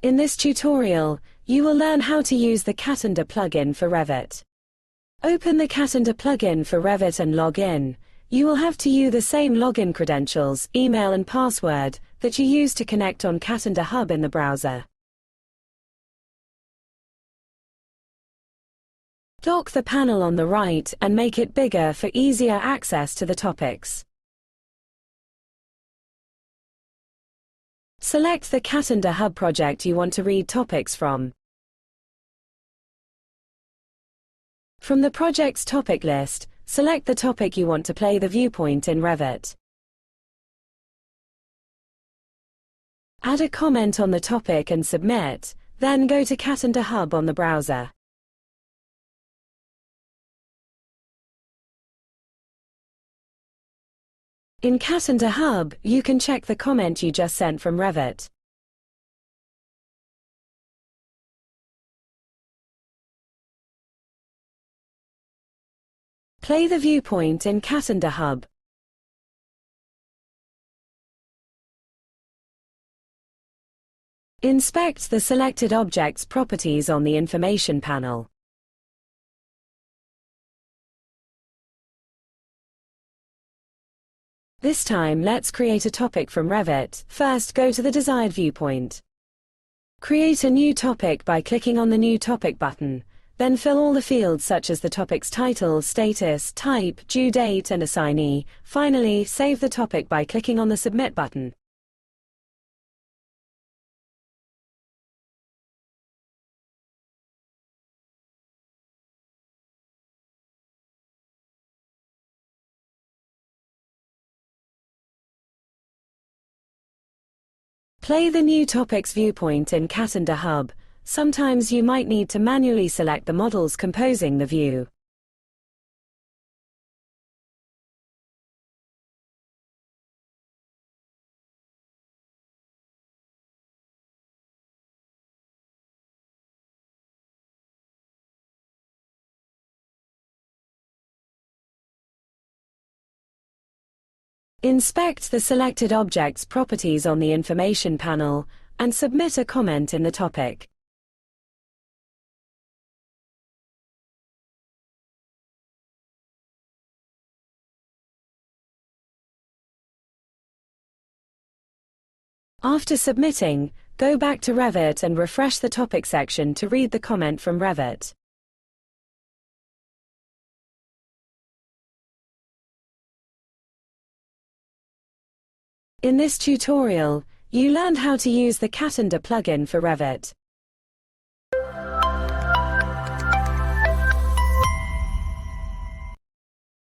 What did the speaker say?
In this tutorial, you will learn how to use the Catenda plugin for Revit. Open the Catenda plugin for Revit and log in. You will have to use the same login credentials, email and password that you use to connect on Catenda Hub in the browser. Dock the panel on the right and make it bigger for easier access to the topics. Select the Catenda Hub project you want to read topics from. From the project's topic list, select the topic you want to play the viewpoint in Revit. Add a comment on the topic and submit, then go to Catenda Hub on the browser. In Catenda Hub, you can check the comment you just sent from Revit. Play the viewpoint in Catenda Hub. Inspect the selected object's properties on the information panel. This time, let's create a topic from Revit. First, go to the desired viewpoint. Create a new topic by clicking on the New Topic button. Then fill all the fields such as the topic's title, status, type, due date, and assignee. Finally, save the topic by clicking on the Submit button. Play the new topic's viewpoint in Catenda Hub. Sometimes you might need to manually select the models composing the view. Inspect the selected object's properties on the information panel, and submit a comment in the topic. After submitting, go back to Revit and refresh the topic section to read the comment from Revit. In this tutorial, you learned how to use the Catenda plugin for Revit.